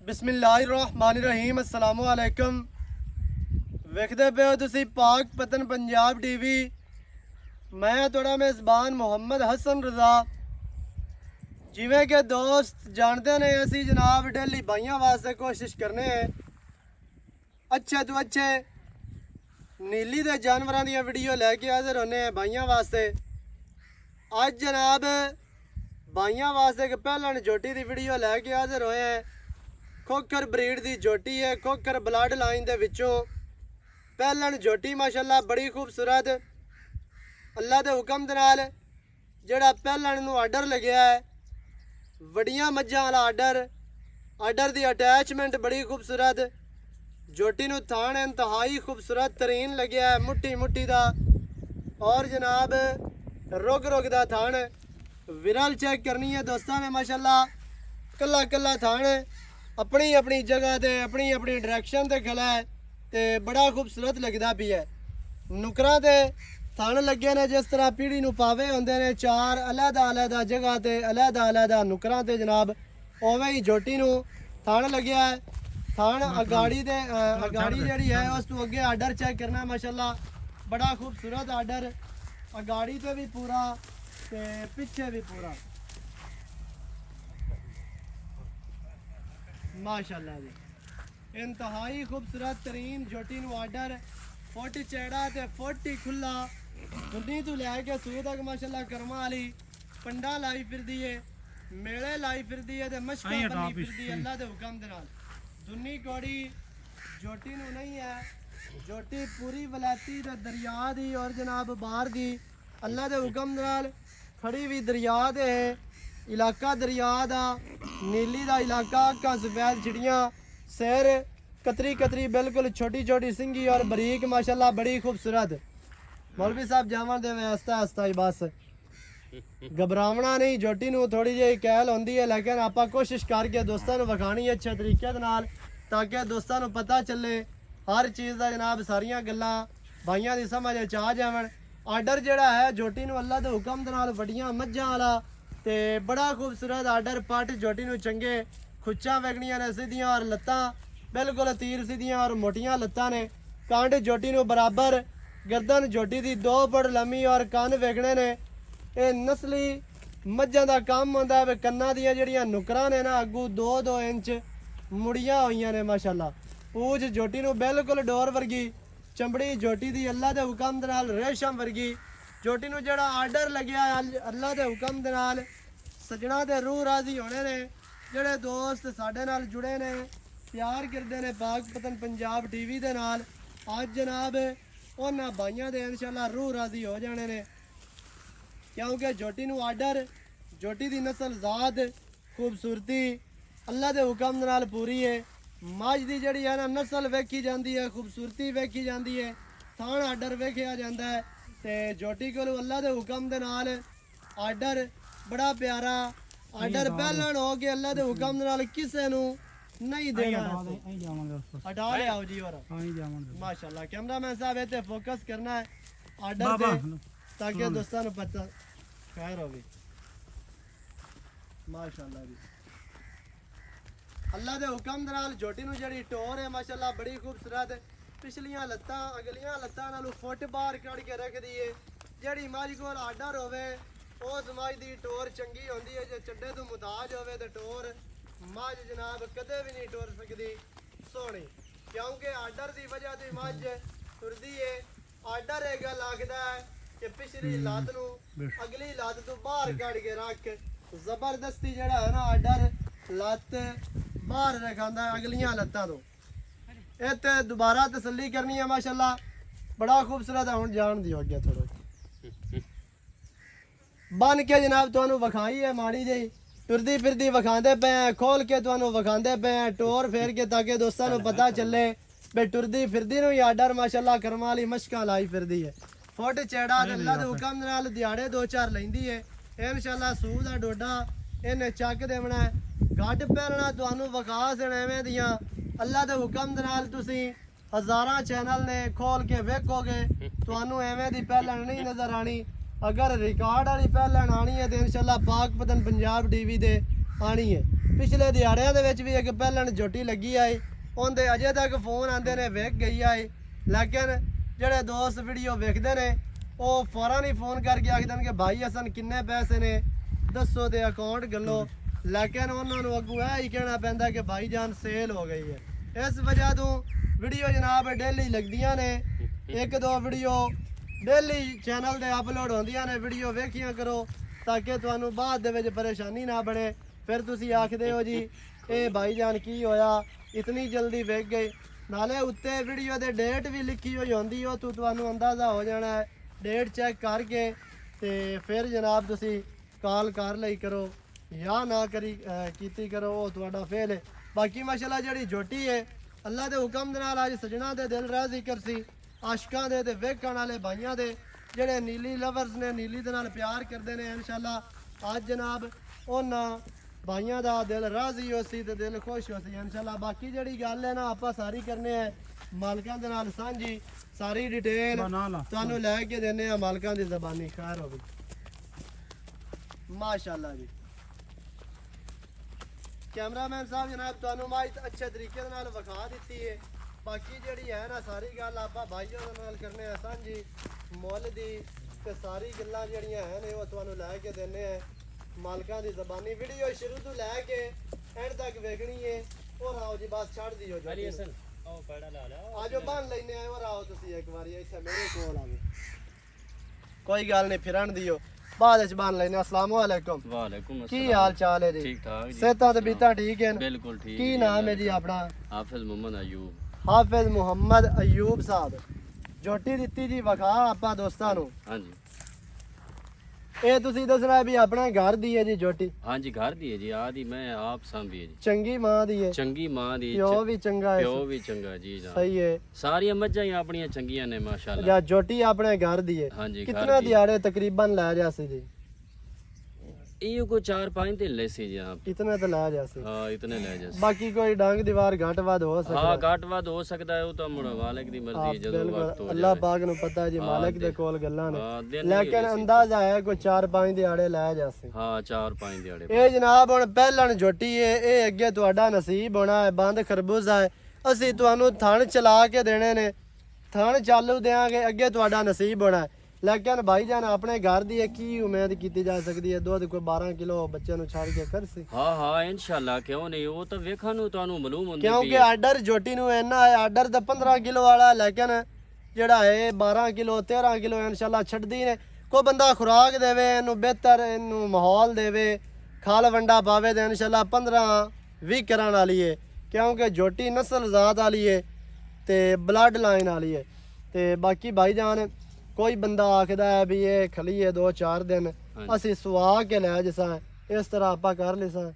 बिस्मिल्लाहिर्रहमानिर्रहीम अस्सलामु अलैकुम। वेखदे पे हो तुसी पाक पतन पंजाब टीवी। मैं थोड़ा मेज़बान मोहम्मद हसन रज़ा। जिमें के दोस्त जानते ने असी जनाब डेली भाइयों वास्ते कोशिश करने अच्छे तो अच्छे नीली दे जानवरों दी वीडियो लैके हाजिर होने भाइयों वास्ते। अज जनाब भाइयों वास्ते एक पहलन जोटी की वीडियो लैके हाजिर होए हैं। खोखर ब्रीड की जोटी है, खोखर ब्लड लाइन दे विचों पहलन जोटी माशाल्लाह बड़ी खूबसूरत। अल्लाह के हुक्म दे नाल जिहड़ा पहलन नूं आर्डर लग्या है वड्डियां मज्जां वाला आर्डर की अटैचमेंट बड़ी खूबसूरत। जोटी नूं थान इंतहाई खूबसूरत तरीन लग्या है, मुट्ठी मुट्ठी दा। और जनाब रुग दा थान विरल चेक करनी है दोस्तों ने माशाल्लाह। कला कला थान अपनी अपनी जगह ते अपनी अपनी डायरेक्शन ते खड़ा है ते बड़ा खूबसूरत लगता भी है। नुकरां ते थान लगे ने जिस तरह पीढ़ी नूं पावे होंदे ने चार अलहदा अलहदा जगह ते अलहदा अलहदा नुकरां ते जनाब उवें ही जोटी नूं थान लग्या है। थान अगाड़ी जिहड़ी है उस तों अगे आर्डर चेक करना माशाल्लाह बड़ा खूबसूरत आर्डर। अगाड़ी ते भी पूरा ते पिछे भी पूरा माशाल्लाह जी। इंतहाई खूबसूरत तरीन जोटी नूं आर्डर फुट चैड़ा ते फुट ही खुला दुनी तो लैके सूह तक माशाल्लाह कर्मा वाली पंडा लाई फिरदी है, मेले लाई फिरदी है ते मशकां बनी फिरदी है अल्लाह दे हुक्म दे नाल। दुनी कौड़ी जोटी नूं नहीं है, जोटी पूरी वलैती ते दरिया दी और जनाब बाहर दी अल्लाह दे हुक्म दे नाल खड़ी भी दरिया दे है। इलाका दरिया दा नीली दा इलाका, अक्कां सफेद चिड़ियाँ, सैर कतरी कतरी बिल्कुल छोटी छोटी सिंगी और बरीक माशाल्लाह बड़ी खूबसूरत। मौलवी साहब जावन दे आस्ता आस्ता ही बस घबरावना नहीं। जोटी नूं थोड़ी जी कैल होंदी है लेकिन आपां कोशिश करके दोस्तों नूं विखाणी अच्छे तरीके दे नाल ताकि दोस्तों नूं पता चले हर चीज़ दा जनाब सारियां गल्लां भाइयां दी समझ आ जावन। आर्डर जिहड़ा है जोटी नूं अल्लाह दे हुक्म दे नाल वड्डियां मज्जां वाला ते बड़ा खूबसूरत आर्डर। पट जोटी नूं चंगे खुच्चां वेखणियां ने सीधियां और लत्तां बिल्कुल तीर सीधियां और मोटियां लत्तां ने। कंड जोटी नूं बराबर, गर्दन जोटी दी 2 फुट लम्मी और कन्न वेखणे ने। ये नस्ली मज्जां दा काम होंदा है। कन्नां दियां जिहड़ियां नुकरां ने ना अग्गू 2-2 इंच मुड़ियां होईयां ने माशाल्लाह। पूछ जोटी नूं बिल्कुल डोर वर्गी, चमड़ी जोटी दी अल्लाह दे हुक्म दे नाल रेशम वर्गी। जोटी नूं जिहड़ा आर्डर लग्या अल्लाह दे हुक्म दे नाल सजना ते रूह राजी होने ने। जिहड़े दोस्त साडे नाल जुड़े ने प्यार करते हैं पाक पतन पंजाब टीवी दे नाल, अज जनाब उन्हां भाइयां दे इंशाल्लाह रूह राजी हो जाने ने क्योंकि जोटी नूं आर्डर जोटी दी नस्ल जात खूबसूरती अल्लाह दे हुक्म दे नाल पूरी है। मझ दी जिहड़ी है ना नस्ल वेखी जाती है, खूबसूरती वेखी जाती है, थान आर्डर वेखिया जाता है ते जोटी कोल अल्लाह दे हुक्म दे नाल आर्डर बड़ा प्यारा आर्डर पहलन हो के अल्लाह दे हुक्म दे नाल किसे नूं नहीं देना। हटा ले आओ जी और माशाल्लाह कैमरामैन साहब इत्थे फोकस करना है आर्डर पे ताकि दोस्तों नूं पता खैर होवे। माशाल्लाह जी अल्लाह दे हुक्म दे नाल जोटी नूं जिहड़ी टोर है माशाल्लाह बड़ी खूबसूरत। पिछलियां लत्तां अगलियां लत्तां नालों फुट बाहर कढ़ के रखदी है। जिहड़ी मझ कोल आर्डर होवे उस मझ दी टोर चंगी होंदी है। जे चड्डे तो मुताज होवे ते टोर मझ जनाब कदे भी नहीं टुर सकदी सोहनी क्योंकि आर्डर की वजह से मझ टुरदी है। आर्डर एक गल आखदा है कि पिछली लत्त नूं अगली लत्त तो बाहर कढ़ के रख, जबरदस्ती जिहड़ा है ना आर्डर लत्त बाहर रखांदा है अगलियां लत्तां तो। इत्थे दोबारा तसल्ली करनी है माशाल्लाह बड़ा खूबसूरत है। हुण जान दिओ अगे थोड़ा बन के जनाब तुहानूं विखाई है माड़ी जी टुरदी फिरदी विखांदे पे हैं, खोल के तुहानूं विखांदे पे हैं टोर फेर के ताकि दोस्तों नूं पता चले बे टुरदी फिरदी नूं ही आर्डर माशाल्लाह कर्मां वाली मशकां लाई फिरदी है। फुट चैड़ा ते अल्लाह दे हुक्म दे नाल दिहाड़े 2-4 लैंदी है इंशाल्लाह। सूह दा डोडा इन्हें चक देवना है, गड्ड पैरना तुहानूं विखा देण एवें दियां अल्लाह दे हुक्म दे नाल। तुसीं हज़ारां चैनल ने खोल के वेखोगे तुहानूं एवें दी पहलन नहीं नज़र आनी। अगर रिकॉर्ड वाली पहलन आनी है तो इंशाल्लाह पाक पतन पंजाब टीवी दे आनी है। ਪਿਛਲੇ ਦਿਹਾੜਿਆਂ ਦੇ ਵਿੱਚ ਵੀ ਇੱਕ ਪਹਿਲਣ ਝੋਟੀ ਲੱਗੀ ਆਈ ਉਹਦੇ ਅਜੇ ਤੱਕ ਫੋਨ ਆਉਂਦੇ ਨੇ ਵਿਕ ਗਈ ਆਏ ਲੇਕਿਨ ਜਿਹੜੇ ਦੋਸਤ ਵੀਡੀਓ ਵੇਖਦੇ ਨੇ ਉਹ ਫੌਰਨ ਹੀ ਫੋਨ ਕਰਕੇ ਆਖਦੇ ਨੇ ਕਿ ਭਾਈ ਅਸਨ ਕਿੰਨੇ ਪੈਸੇ ਨੇ ਦੱਸੋ ਤੇ ਅਕਾਊਂਟ ਗੱਲੋ ਲੇਕਿਨ ਉਹਨਾਂ ਨੂੰ ਅੱਗੋਂ ਇਹ ਹੀ ਕਹਿਣਾ ਪੈਂਦਾ ਕਿ ਭਾਈ ਜਾਨ ਸੇਲ ਹੋ ਗਈ ਹੈ ਇਸ ਵਜ੍ਹਾ ਤੋਂ ਵੀਡੀਓ ਜਨਾਬ ਡੇਲੀ ਲੱਗਦੀਆਂ ਨੇ ਇੱਕ ਦੋ ਵੀਡੀਓ ਡੇਲੀ ਚੈਨਲ ਤੇ ਅਪਲੋਡ ਹੁੰਦੀਆਂ ਨੇ ਵੀਡੀਓ ਵੇਖੀਆਂ ਕਰੋ ਤਾਂ ਕਿ ਤੁਹਾਨੂੰ ਬਾਅਦ ਦੇ ਵਿੱਚ ਪਰੇਸ਼ਾਨੀ ਨਾ ਬਣੇ ਫਿਰ ਤੁਸੀਂ ਆਖਦੇ ਹੋ ਜੀ ਇਹ ਭਾਈ ਜਾਨ ਕੀ ਹੋਇਆ ਇਤਨੀ ਜਲਦੀ ਵਿਕ ਗਏ ਨਾਲੇ ਉੱਤੇ ਵੀਡੀਓ ਦੇ ਡੇਟ ਵੀ ਲਿਖੀ ਹੋਈ ਹੁੰਦੀ ਉਹ ਤੁਹਾਨੂੰ ਅੰਦਾਜ਼ਾ ਹੋ ਜਾਣਾ ਹੈ ਡੇਟ ਚੈੱਕ ਕਰਕੇ ਤੇ ਫਿਰ ਜਨਾਬ ਤੁਸੀਂ ਕਾਲ ਕਰ ਲਈ ਕਰੋ ਜਾਂ ਨਾ ਕੀਤੀ ਕਰੋ ਉਹ ਤੁਹਾਡਾ ਫੇਲ ਹੈ ਬਾਕੀ ਮਾਸ਼ਾਅੱਲਾ ਜਿਹੜੀ ਝੋਟੀ ਹੈ ਅੱਲਾ ਦੇ ਹੁਕਮ ਦੇ ਨਾਲ ਅੱਜ ਸਜਣਾ ਦੇ ਦਿਲ ਰਾਜ਼ੀ ਕਰਸੀ ਆਸ਼ਕਾਂ ਦੇ ਤੇ ਵੇਖਣ ਵਾਲੇ ਭਾਈਆਂ ਦੇ ਜਿਹੜੇ ਨੀਲੀ ਲਵਰਸ ਨੇ ਨੀਲੀ ਦੇ ਨਾਲ ਪਿਆਰ ਕਰਦੇ ਨੇ ਇਨਸ਼ਾਅੱਲਾ ਅੱਜ ਜਨਾਬ ਉਹਨਾਂ ਭਾਈਆਂ ਦਾ ਦਿਲ ਰਾਜ਼ੀ ਹੋ ਸੀ ਤੇ ਦਿਲ ਖੁਸ਼ ਹੋ ਸੀ ਇਨਸ਼ਾਅੱਲਾ ਬਾਕੀ ਜਿਹੜੀ ਗੱਲ ਹੈ ਨਾ ਆਪਾਂ ਸਾਰੀ ਕਰਨੇ ਆ ਮਾਲਕਾਂ ਦੇ ਨਾਲ ਸਾਂਝੀ ਸਾਰੀ ਡਿਟੇਲ ਤੁਹਾਨੂੰ ਲੈ ਕੇ ਦਿੰਨੇ ਆ ਮਾਲਕਾਂ ਦੀ ਜ਼ਬਾਨੀ ਖੈਰ ਹੋਵੇ ਮਾਸ਼ਾਅੱਲਾ ਜੀ ਕੈਮਰਾਮੈਨ ਸਾਹਿਬ ਜਨਾਬ ਤੁਹਾਨੂੰ ਮਾਇਤ ਅੱਛੇ ਤਰੀਕੇ ਦੇ ਨਾਲ ਵਿਖਾ ਦਿੱਤੀ ਹੈ ਬਾਕੀ ਜਿਹੜੀ ਹੈ ਨਾ ਸਾਰੀ ਗੱਲ ਆਪਾਂ ਭਾਈਆਂ ਦੇ ਨਾਲ ਕਰਨੇ ਆ ਸਾਂਝੀ ਮੁੱਲ ਦੀ ਤੇ ਸਾਰੀ ਗੱਲਾਂ ਜਿਹੜੀਆਂ ਹੈ ਨੇ ਉਹ ਤੁਹਾਨੂੰ ਲੈ ਕੇ ਦਿੰਨੇ ਆ ਮਾਲਕਾਂ ਦੀ ਜ਼ਬਾਨੀ ਵੀਡੀਓ ਸ਼ੁਰੂ ਤੋਂ ਲੈ ਕੇ ਐਂਡ ਤੱਕ ਵੇਖਣੀ ਹੈ ਉਹ ਰਾਓ ਜੀ ਬਸ ਛੱਡ ਦਿਓ ਜੀ ਆਓ ਪੈੜਾ ਲਾ ਲਿਆ ਆਜੋ ਬੰਨ ਲੈਨੇ ਆ ਉਹ ਰਾਓ ਤੁਸੀਂ ਇੱਕ ਵਾਰੀ ਇੱਥੇ ਮੇਰੇ ਕੋਲ ਆਵੇ ਕੋਈ ਗੱਲ ਨਹੀਂ ਫਿਰਨ ਦਿਓ ਬਾਅਦ ਵਿੱਚ ਬੰਨ ਲੈਨੇ ਅਸਲਾਮ ਵਾਲੇਕੁਮ ਵਾਲੇਕੁਮ ਕੀ ਹਾਲ ਚਾਲ ਹੈ ਜੀ ਠੀਕ ਠਾਕ ਜੀ ਸਿਹਤਾਂ ਤੇ ਬੀਤਾ ਠੀਕ ਹੈ ਬਿਲਕੁਲ ਠੀਕ ਕੀ ਨਾਮ ਹੈ ਜੀ ਆਪਣਾ ਹਾਫਿਜ਼ ਮੁਹੰਮਦ ਅਯੂਬ ਹਾਫਿਜ਼ ਮੁਹੰਮਦ ਅਯੂਬ ਸਾਹਿਬ ਝੋਟੀ ਦਿੱਤੀ ਜੀ ਵਿਖਾ ਆਪਾਂ ਦੋਸਤਾਂ ਨੂੰ ਹਾਂਜੀ ਇਹ ਤੁਸੀਂ ਦੱਸਣਾ ਵੀ ਆਪਣਾ ਘਰ ਦੀ ਹੈ ਜੀ ਝੋਟੀ ਹਾਂਜੀ ਘਰ ਦੀ ਹੈ ਜੀ ਆ ਦੀ ਮੈਂ ਆਪ ਸੰਭੀ ਹੈ ਜੀ ਚੰਗੀ ਮਾਂ ਦੀ ਹੈ ਚੰਗੀ ਮਾਂ ਦੀ ਪਿਓ ਵੀ ਚੰਗਾ ਹੈ ਪਿਓ ਵੀ ਚੰਗਾ ਜੀ ਜਨਾਬ ਸਹੀ ਹੈ ਸਾਰੀਆਂ ਮੱਝਾਂ ਹੀ ਆਪਣੀਆਂ ਚੰਗੀਆਂ ਨੇ ਮਾਸ਼ਾਅੱਲਾ ਜਾਂ ਝੋਟੀ ਆਪਣੇ ਘਰ ਦੀ ਹੈ ਹਾਂਜੀ ਕਿੰਨੇ ਦਿਹਾੜੇ ਤਕਰੀਬਨ ਲੈ ਜਾ ਸੀ ਜੀ ਇਹ ਕੋ 4-5 ਦਿਨ ਲੈ ਸੀ ਜਨਾਬ ਇਤਨੇ ਤਾਂ ਲੈ ਜਾ ਸੀ ਹਾਂ ਇਤਨੇ ਲੈ ਜਾ ਬਾਕੀ ਕੋਈ ਡੰਗ ਦੀਵਾਰ ਘਟ ਵੱਧ ਹੋ ਸਕਦਾ ਹਾਂ ਘੱਟ ਵੱਧ ਹੋ ਸਕਦਾ ਹੈ ਉਹ ਤਾਂ ਮੁੜ ਮਾਲਕ ਦੀ ਮਰਜ਼ੀ ਹੈ ਜਦੋਂ ਵਕਤ ਹੋ ਅੱਲਾਹ ਪਾਕ ਨੂੰ ਪਤਾ ਜੀ ਮਾਲਕ ਦੇ ਕੋਲ ਗੱਲਾਂ ਨੇ ਹਾਂ ਲੇਕਿਨ ਅੰਦਾਜ਼ਾ ਹੈ ਕੋਈ 4-5 ਦਿਹਾੜੇ ਲੈ ਜਾ ਸੀ ਹਾਂ 4-5 ਦਿਹਾੜੇ ਇਹ ਜਨਾਬ ਹੁਣ ਪਹਿਲਣ ਝੋਟੀ ਹੈ ਇਹ ਅੱਗੇ ਤੁਹਾਡਾ ਨਸੀਬ ਹੋਣਾ ਹੈ ਬੰਦ ਖਰਬੂਜ਼ਾ ਹੈ ਅਸੀਂ ਤੁਹਾਨੂੰ ਥਣ ਚਲਾ ਕੇ ਦੇਣੇ ਨੇ ਥਣ ਚਾਲੂ ਦੇਾਂਗੇ ਅੱਗੇ ਤੁਹਾਡਾ ਨਸੀਬ ਹੋਣਾ ਹੈ ਲੇਕਿਨ ਭਾਈ ਜਾਨ ਆਪਣੇ ਘਰ ਦੀ ਕੀ ਉਮੀਦ ਕੀਤੀ ਜਾ ਸਕਦੀ ਹੈ ਦੁੱਧ ਕੋਈ 12 ਕਿਲੋ ਬੱਚਿਆਂ ਨੂੰ ਛੱਡ ਕੇ ਕਰ ਸੀ ਹਾਂ ਹਾਂ ਇਨਸ਼ਾਅੱਲਾ ਕਿਉਂ ਨਹੀਂ ਉਹ ਤਾਂ ਵੇਖਣ ਨੂੰ ਤੁਹਾਨੂੰ ਮਾਲੂਮ ਹੁੰਦਾ ਕਿਉਂਕਿ ਆਰਡਰ ਝੋਟੀ ਨੂੰ ਇੰਨਾ ਹੈ ਆਰਡਰ ਤਾਂ 15 ਕਿਲੋ ਵਾਲਾ ਲੇਕਿਨ ਜਿਹੜਾ ਹੈ 12 ਕਿਲੋ 13 ਕਿਲੋ ਇਨਸ਼ਾਅੱਲਾ ਛੱਡਦੀ ਨੇ ਕੋਈ ਬੰਦਾ ਖੁਰਾਕ ਦੇਵੇ ਇਹਨੂੰ ਬਿਹਤਰ ਇਹਨੂੰ ਮਾਹੌਲ ਦੇਵੇ ਖਾਲ ਵੰਡਾ ਪਾਵੇ ਤੇ ਇਨਸ਼ਾਅੱਲਾ 15-20 ਕਰਨ ਵਾਲੀ ਹੈ ਕਿਉਂਕਿ ਝੋਟੀ ਨਸਲ ਜ਼ਾਤ ਵਾਲੀ ਹੈ ਤੇ ਬਲੱਡ ਲਾਈਨ ਵਾਲੀ ਹੈ ਤੇ ਬਾਕੀ ਭਾਈ ਜਾਨ ਕੋਈ ਬੰਦਾ ਆਖਦਾ ਹੈ ਵੀ ਇਹ ਖਲੀ ਹੈ 2-4 ਦਿਨ ਅਸੀਂ ਸੁਆ ਕੇ ਲੈ ਜਸਾਂ ਇਸ ਤਰ੍ਹਾਂ ਆਪਾਂ ਕਰ ਲਿਸਾਂ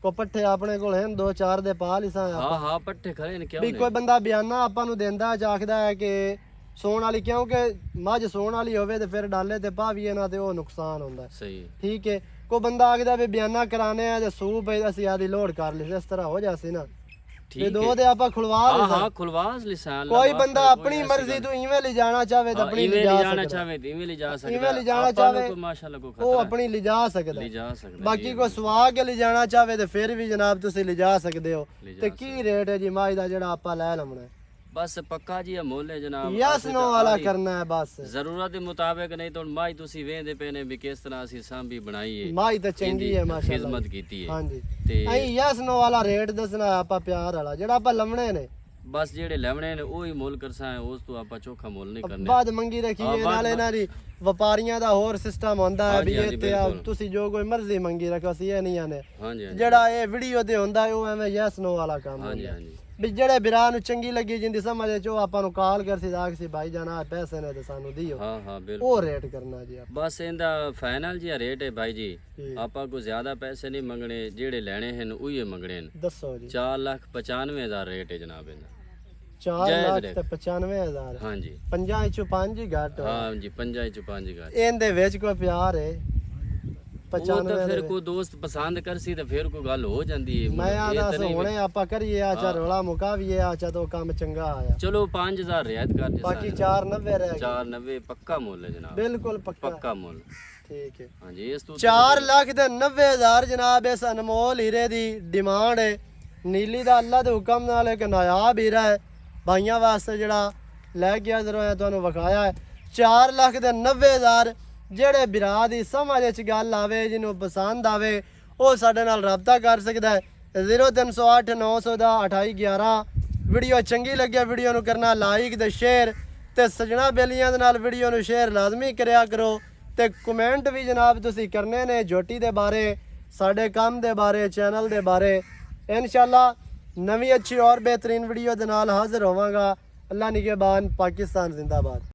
ਕੋ ਪੱਠੇ ਆਪਣੇ ਕੋਲ ਹਨ 2-4 ਦੇ ਪਾ ਲਿਸਾਂ ਹਾਂ ਹਾਂ ਪੱਠੇ ਖੜੇ ਨੇ ਕਿਉਂ ਵੀ ਕੋਈ ਬੰਦਾ ਬਿਆਨਾ ਆਪਾਂ ਨੂੰ ਦਿੰਦਾ ਆਖਦਾ ਹੈ ਕਿ ਸੌਣ ਵਾਲੀ ਕਿਉਂਕਿ ਮੱਝ ਸੌਣ ਵਾਲੀ ਹੋਵੇ ਤੇ ਫਿਰ ਡਾਲੇ ਤੇ ਪਾਵੀਏ ਨਾ ਤੇ ਉਹ ਨੁਕਸਾਨ ਹੁੰਦਾ ਸਹੀ ਠੀਕ ਹੈ ਕੋਈ ਬੰਦਾ ਆਖਦਾ ਵੀ ਬਿਆਨਾ ਕਰਾਣੇ ਆ ਤੇ ਸੂਪ ਅਸੀਂ ਆਦੀ ਲੋਡ ਕਰ ਲਈ ਇਸ ਤਰ੍ਹਾਂ ਹੋ ਜਾਸੀ ਨਾ ਤੇ ਦੋ ਦੇ ਆਪਾਂ ਖੁਲਵਾ ਹਾਂ ਹਾਂ ਖੁਲਵਾ ਲਿਸਾਨ ਕੋਈ ਬੰਦਾ ਆਪਣੀ ਮਰਜ਼ੀ ਤੋਂ ਇਵੇਂ ਲੈ ਜਾਣਾ ਚਾਹਵੇ ਤਾਂ ਆਪਣੀ ਲੈ ਜਾਣਾ ਚਾਹਵੇ ਤੇ ਇਵੇਂ ਲੈ ਜਾ ਸਕਦਾ ਇਵੇਂ ਲੈ ਜਾਣਾ ਚਾਹਵੇ ਮਾਸ਼ਾਅੱਲਾ ਕੋ ਉਹ ਆਪਣੀ ਲੈ ਜਾ ਸਕਦਾ ਬਾਕੀ ਕੋਈ ਸਵਾ ਕੇ ਲੈ ਜਾਣਾ ਚਾਹਵੇ ਤੇ ਫਿਰ ਵੀ ਜਨਾਬ ਤੁਸੀਂ ਲੈ ਜਾ ਸਕਦੇ ਹੋ ਤੇ ਕੀ ਰੇਟ ਹੈ ਜੀ ਮਾਈ ਦਾ ਜਿਹੜਾ ਆਪਾਂ ਲੈ ਲਵਣਾ ਬਸ ਪੱਕਾ ਜੀ ਮੁੱਲ ਹੈ ਜਨਾਬ ਯਸ ਨੋ ਵਾਲਾ ਕਰਨਾ ਹੈ ਬਸ ਜ਼ਰੂਰਤ ਦੇ ਮੁਤਾਬਕ ਨਹੀਂ ਤਾਂ ਮਾਈ ਤੁਸੀਂ ਵੇਖਦੇ ਪਏ ਨੇ ਵੀ ਕਿਸ ਤਰ੍ਹਾਂ ਅਸੀਂ ਸਾਂਭੀ ਬਣਾਈ ਹੈ ਮਾਈ ਤਾਂ ਚੰਗੀ ਹੈ ਮਾਸ਼ਾਅੱਲਾ ਖਿਦਮਤ ਕੀਤੀ ਹੈ ਹਾਂਜੀ ਤੇ ਐਂ ਯਸ ਨੋ ਵਾਲਾ ਰੇਟ ਦੱਸਣਾ ਆਪਾਂ ਪਿਆਰ ਵਾਲਾ ਜਿਹੜਾ ਆਪਾਂ ਲਵਣੇ ਨੇ ਬਸ ਜਿਹੜੇ ਲੈਵਣੇ ਨੇ ਉਹੀ ਮੁੱਲ ਕਰਸਾਂ ਉਸ ਤੋਂ ਆਪਾਂ ਚੋਖਾ ਮੁੱਲ ਨਹੀਂ ਕਰਨੇ ਬਾਅਦ ਮੰਗੀ ਰੱਖੀਏ ਨਾਲੇ ਇਹਨਾਂ ਦੀ ਵਪਾਰੀਆਂ ਦਾ ਹੋਰ ਸਿਸਟਮ ਹੁੰਦਾ ਹੈ ਵੀ ਇੱਥੇ ਤੁਸੀਂ ਜੋ ਕੋਈ ਮਰਜ਼ੀ ਮੰਗੀ ਰੱਖੋ ਅਸੀਂ ਇਹ ਨਹੀਂ ਆਨੇ ਜਿਹੜਾ ਇਹ ਵੀਡੀਓ ਤੇ ਹੁੰਦਾ ਉਹ ਐਵੇਂ ਯਸ ਨੋ ਵਾਲਾ ਕੰਮ ਹੁੰਦਾ ਵੀ ਜਿਹੜੇ ਬਿਰਾਂ ਨੂੰ ਚੰਗੀ ਲੱਗੀ ਜਿੰਦੀ ਸਮਝ ਚ ਉਹ ਆਪਾਂ ਨੂੰ ਕਾਲ ਕਰਸੀ ਆਖਸੀ ਭਾਈ ਜਾਨਾ ਪੈਸੇ ਨੇ ਤੇ ਸਾਨੂੰ ਦਿਓ ਹਾਂ ਹਾਂ ਬਿਲਕੁਲ ਉਹ ਰੇਟ ਕਰਨਾ ਜੀ ਬਸ ਇਹਦਾ ਫਾਈਨਲ ਜਿਹਾ ਰੇਟ ਹੈ ਭਾਈ ਜੀ ਆਪਾਂ ਕੋਈ ਜ਼ਿਆਦਾ ਪੈਸੇ ਨਹੀਂ ਮੰਗਣੇ ਜਿਹੜੇ ਲੈਣੇ ਹਨ ਉਹੀ ਮੰਗਣੇ ਨੇ ਦੱਸੋ ਜੀ 4,95,000 ਰੇਟ ਹੈ ਜਨਾਬ ਇਹਦਾ 4,95,000 ਹਾਂਜੀ 5 ਚੋਂ 5 ਹੀ ਘੱਟ ਹਾਂ ਜੀ 5 ਚੋਂ 5 ਘੱਟ ਇਹਦੇ ਵਿੱਚ ਕੋਈ ਪਿਆਰ ਹੈ 95 ਫਿਰ ਕੋਈ ਦੋਸਤ ਪਸੰਦ ਕਰਸੀ ਤੇ ਫਿਰ ਕੋਈ ਗੱਲ ਹੋ ਜਾਂਦੀ ਹੈ ਮੈਂ ਆਦਾ ਹੁਣੇ ਆਪਾਂ ਕਰੀਏ ਆ ਚਾ ਰੋਲਾ ਮੁਕਾਵੀਏ ਆ ਚਾ ਤੋਂ ਕੰਮ ਚੰਗਾ ਆਇਆ ਚਲੋ 5000 ਰਿਆਇਤ ਕਰ ਦੇ ਬਾਕੀ 490 ਰਹਿ ਗਏ 490 ਪੱਕਾ ਮੁੱਲ ਹੈ ਜਨਾਬ ਬਿਲਕੁਲ ਪੱਕਾ ਪੱਕਾ ਮੁੱਲ ठीक है ਹਾਂਜੀ ਇਸ ਤੋਂ 4,90,000 जनाब इस अनमोल हीरे दी डिमांड है नीली दा अल्लाह दे हुक्म नाल एक नायाब हीरा है भाइयों वास्ते जड़ा लैके हाज़र होया तुहानू विखाया है 4,90,000 जेड़े बिरा दी समझ च गल आवे जिन्हों पसंद आवे वो साडे नाल रब्ता कर सकदा है 0308 900 दा 2811 वीडियो चंगी लगे वीडियो नू करना लाइक ते शेयर ते सजना बेलियां दे नाल वीडियो नू शेयर लाजमी करया करो ते कमेंट भी जनाब तुसी करने ने झोटी दे बारे साडे काम दे बारे चैनल दे बारे इंशाल्लाह नवी अच्छी और बेहतरीन वीडियो दे नाल हाजिर होवांगा अल्लाह निगहबान पाकिस्तान जिंदाबाद।